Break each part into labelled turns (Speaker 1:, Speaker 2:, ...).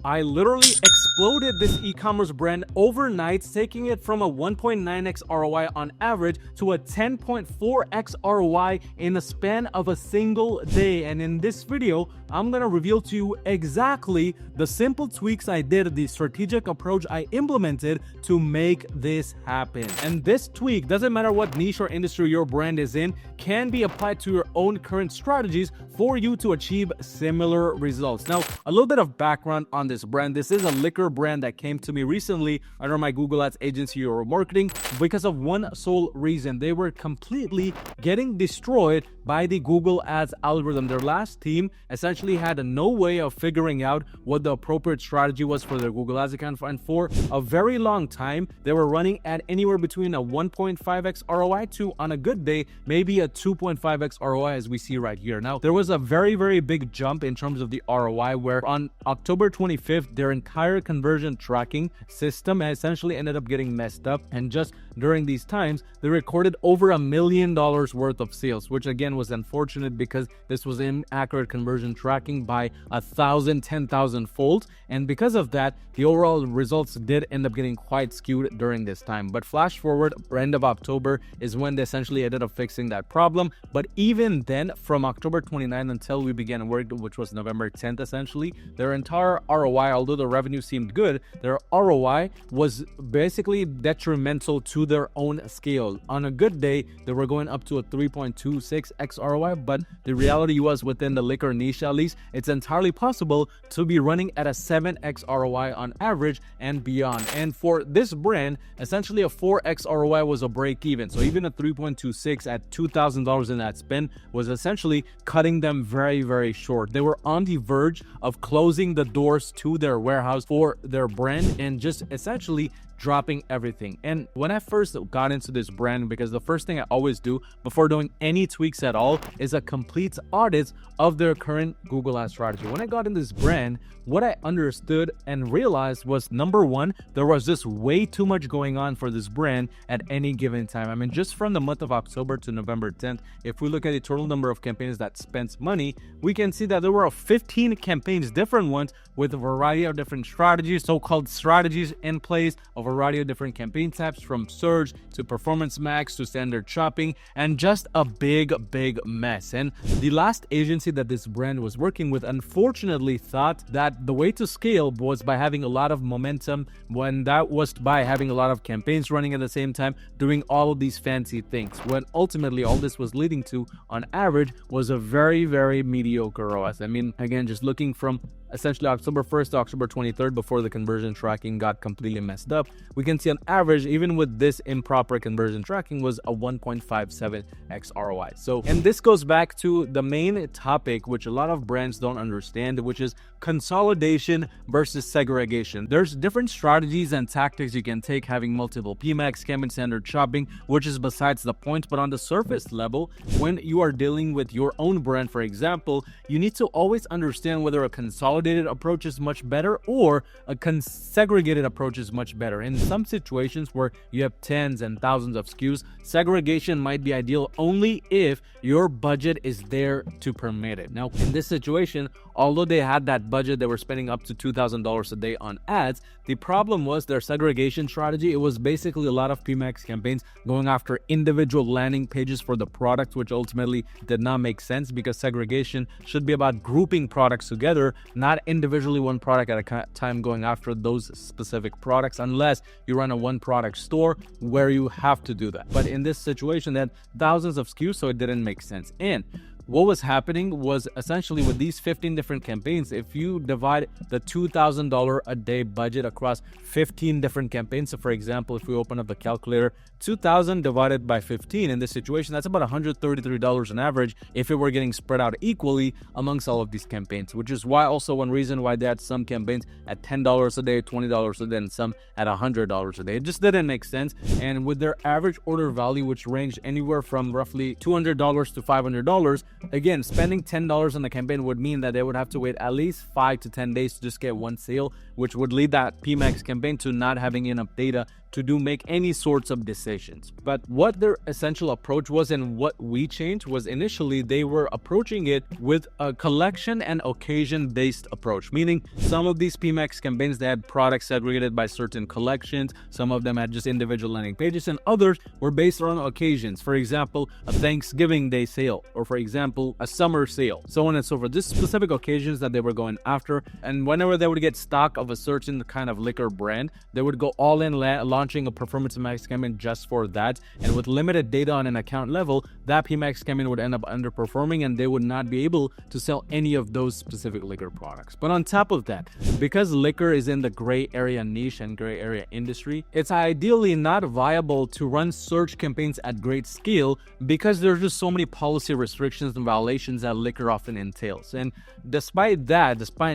Speaker 1: I literally exploded this e-commerce brand overnight, taking it from a 1.9x ROI on average to a 10.4x ROI in the span of a single day. And in this video, I'm going to reveal to you exactly the simple tweaks I did, the strategic approach I implemented to make this happen. And this tweak, doesn't matter what niche or industry your brand is in, can be applied to your own current strategies for you to achieve similar results. Now, a little bit of background on this brand. This is a liquor brand that came to me recently under my Google Ads agency or marketing because of one sole reason. They were completely getting destroyed by the Google Ads algorithm. Their last team essentially had no way of figuring out what the appropriate strategy was for their Google Ads account. And for a very long time, they were running at anywhere between a 1.5x ROI to, on a good day, maybe a 2.5x ROI as we see right here. Now, there was a very, very big jump in terms of the ROI where on October 25th, their entire conversion tracking system essentially ended up getting messed up. And just during these times, they recorded over $1 million worth of sales, which again was unfortunate because this was inaccurate conversion tracking by 1,000, 10,000 fold. And because of that, the overall results did end up getting quite skewed during this time. But flash forward, end of October is when they essentially ended up fixing that problem. But even then, from October 29th until we began work, which was November 10th, essentially, their entire ROI, although the revenue seemed good, their ROI was basically detrimental to their own scale. On a good day, they were going up to a 3.26x ROI, but the reality was within the liquor niche, at least, it's entirely possible to be running at a 7x ROI on average and beyond. And for this brand, essentially a 4x ROI was a break even. So even a 3.26 at $2,000 in that spend was essentially cutting them very, very short. They were on the verge of closing the doors to their warehouse for their brand and just essentially dropping everything. And when I first got into this brand, because the first thing I always do before doing any tweaks at all is a complete audit of their current Google Ads strategy. When I got in this brand, what I understood and realized was, number one, there was just way too much going on for this brand at any given time. I mean, just from the month of October to November 10th, if we look at the total number of campaigns that spent money, we can see that there were 15 campaigns, different ones with a variety of different strategies, so-called strategies in place, a variety of different campaign types from surge to performance max to standard shopping, and just a big mess. And the last agency that this brand was working with unfortunately thought that the way to scale was by having a lot of momentum, when that was by having a lot of campaigns running at the same time, doing all of these fancy things, when ultimately all this was leading to on average was a very mediocre ROAS. I mean, again, just looking from essentially October 1st to October 23rd before the conversion tracking got completely messed up, we can see on average, even with this improper conversion tracking, was a 1.57x ROI. So, and this goes back to the main topic, which a lot of brands don't understand, which is consolidation versus segregation. There's different strategies and tactics you can take having multiple PMAX, campaign standard shopping, which is besides the point. But on the surface level, when you are dealing with your own brand, for example, you need to always understand whether a consolidated approach is much better or a segregated approach is much better. In some situations where you have tens and thousands of SKUs, segregation might be ideal only if your budget is there to permit it. Now, in this situation, although they had that budget, they were spending up to $2,000 a day on ads. The problem was their segregation strategy. It was basically a lot of PMAX campaigns going after individual landing pages for the product, which ultimately did not make sense because segregation should be about grouping products together, not individually one product at a time going after those specific products, unless you run a one product store where you have to do that. But in this situation, they had thousands of SKUs, so it didn't make sense. And what was happening was essentially with these 15 different campaigns, if you divide the $2,000 a day budget across 15 different campaigns, so for example, if we open up the calculator, 2,000 divided by 15 in this situation, that's about $133 on average if it were getting spread out equally amongst all of these campaigns, which is why also one reason why they had some campaigns at $10 a day, $20 a day, and some at $100 a day. It just didn't make sense. And with their average order value, which ranged anywhere from roughly $200 to $500, again, spending $10 on the campaign would mean that they would have to wait at least 5 to 10 days to just get one sale, which would lead that PMAX campaign to not having enough data to make any sorts of decisions. But what their essential approach was and what we changed was initially they were approaching it with a collection and occasion based approach, meaning some of these PMAX campaigns, they had products segregated by certain collections, some of them had just individual landing pages, and others were based on occasions. For example, a Thanksgiving Day sale, or for example, a summer sale, so on and so forth. This specific occasions that they were going after, and whenever they would get stock of a certain kind of liquor brand, they would go all in launching a performance PMAX campaign just for that. And with limited data on an account level, that PMAX campaign would end up underperforming and they would not be able to sell any of those specific liquor products. But on top of that, because liquor is in the gray area niche and gray area industry, it's ideally not viable to run search campaigns at great scale because there's just so many policy restrictions and violations that liquor often entails. And despite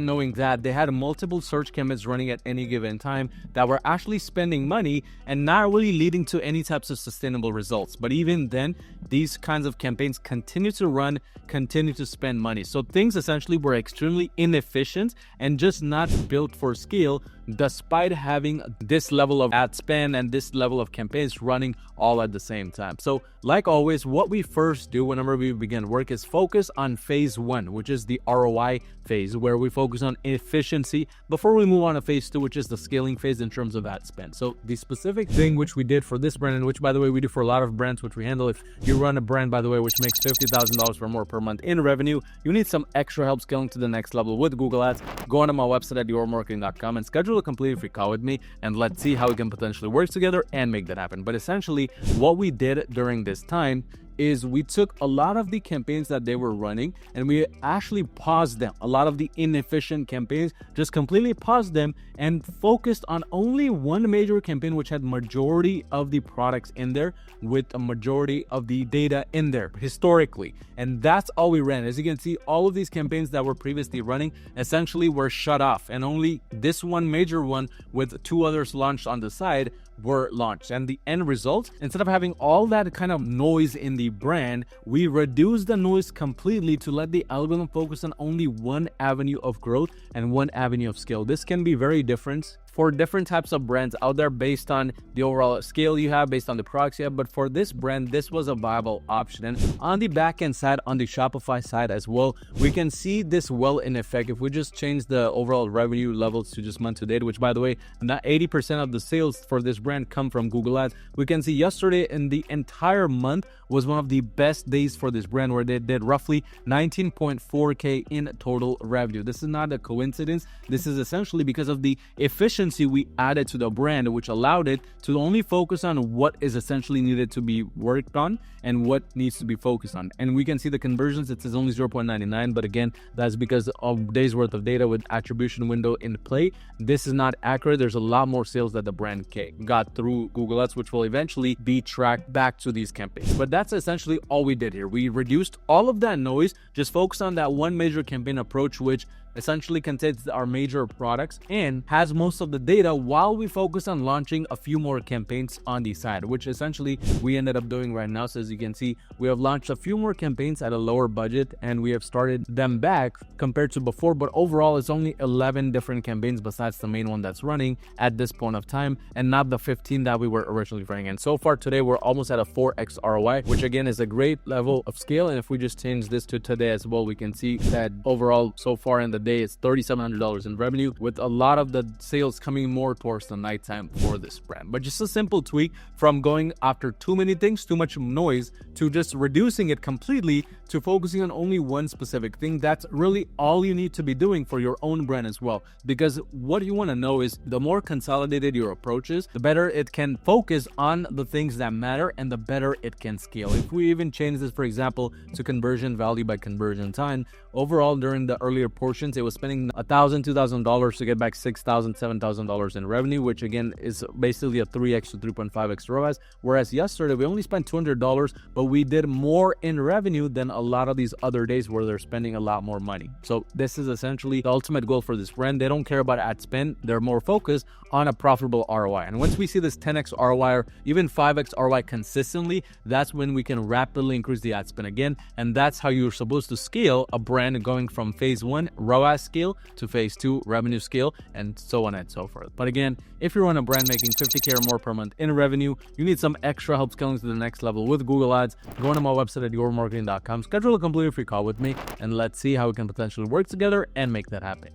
Speaker 1: knowing that, they had multiple search campaigns running at any given time that were actually spending money and not really leading to any types of sustainable results. But even then, these kinds of campaigns continue to run, continue to spend money. So things essentially were extremely inefficient and just not built for scale, despite having this level of ad spend and this level of campaigns running all at the same time. So like always, what we first do whenever we begin work is focus on phase 1, which is the ROI phase, where we focus on efficiency before we move on to phase 2, which is the scaling phase in terms of ad spend. So the specific thing which we did for this brand, and which by the way we do for a lot of brands which we handle, if you run a brand by the way which makes $50,000 or more per month in revenue, you need some extra help scaling to the next level with Google Ads, go onto my website at yourmarketing.com and schedule a completely free call with me, and let's see how we can potentially work together and make that happen. But essentially what we did during this time is we took a lot of the campaigns that they were running and we actually paused them. A lot of the inefficient campaigns, just completely paused them and focused on only one major campaign which had majority of the products in there with a majority of the data in there historically. And that's all we ran. As you can see, all of these campaigns that were previously running essentially were shut off, and only this one major one with 2 others launched on the side were launched. And the end result, instead of having all that kind of noise in the brand, we reduced the noise completely to let the algorithm focus on only one avenue of growth and one avenue of scale. This can be very different for different types of brands out there based on the overall scale you have, based on the products you have. But for this brand, this was a viable option. And on the backend side, on the Shopify side as well, we can see this well in effect. If we just change the overall revenue levels to just month to date, which by the way, not 80% of the sales for this brand come from Google Ads. We can see yesterday in the entire month was one of the best days for this brand, where they did roughly 19.4K in total revenue. This is not a coincidence. This is essentially because of the efficiency we added to the brand, which allowed it to only focus on what is essentially needed to be worked on and what needs to be focused on. And we can see the conversions, it says only 0.99, but again, that's because of days worth of data with attribution window in play. This is not accurate. There's a lot more sales that the brand got through Google Ads, which will eventually be tracked back to these campaigns. But that's essentially all we did here. We reduced all of that noise, just focused on that one major campaign approach, which essentially contains our major products and has most of the data, while we focus on launching a few more campaigns on the side, which essentially we ended up doing right now. So as you can see, we have launched a few more campaigns at a lower budget and we have started them back compared to before, but overall it's only 11 different campaigns besides the main one that's running at this point of time, and not the 15 that we were originally running. And so far today we're almost at a 4x ROI, which again is a great level of scale. And if we just change this to today as well, we can see that overall so far in the day it's $3,700 in revenue, with a lot of the sales coming more towards the nighttime for this brand. But just a simple tweak from going after too many things, too much noise, to just reducing it completely to focusing on only one specific thing. That's really all you need to be doing for your own brand as well, because what you want to know is the more consolidated your approach is, the better it can focus on the things that matter and the better it can scale. If we even change this, for example, to conversion value by conversion time, overall during the earlier portions it was spending $1,000, $2,000 to get back $6,000, $7,000 in revenue, which again is basically a 3x to 3.5x ROAS. Whereas yesterday we only spent $200, but we did more in revenue than a lot of these other days where they're spending a lot more money. So this is essentially the ultimate goal for this brand. They don't care about ad spend. They're more focused on a profitable ROI. And once we see this 10x ROI or even 5x ROI consistently, that's when we can rapidly increase the ad spend again. And that's how you're supposed to scale a brand, going from phase 1 ROAS ROAS scale to phase 2 revenue scale, and so on and so forth. But again, if you run a brand making 50K or more per month in revenue, you need some extra help scaling to the next level with Google Ads, go on to my website at yourmarketing.com, schedule a completely free call with me, and let's see how we can potentially work together and make that happen.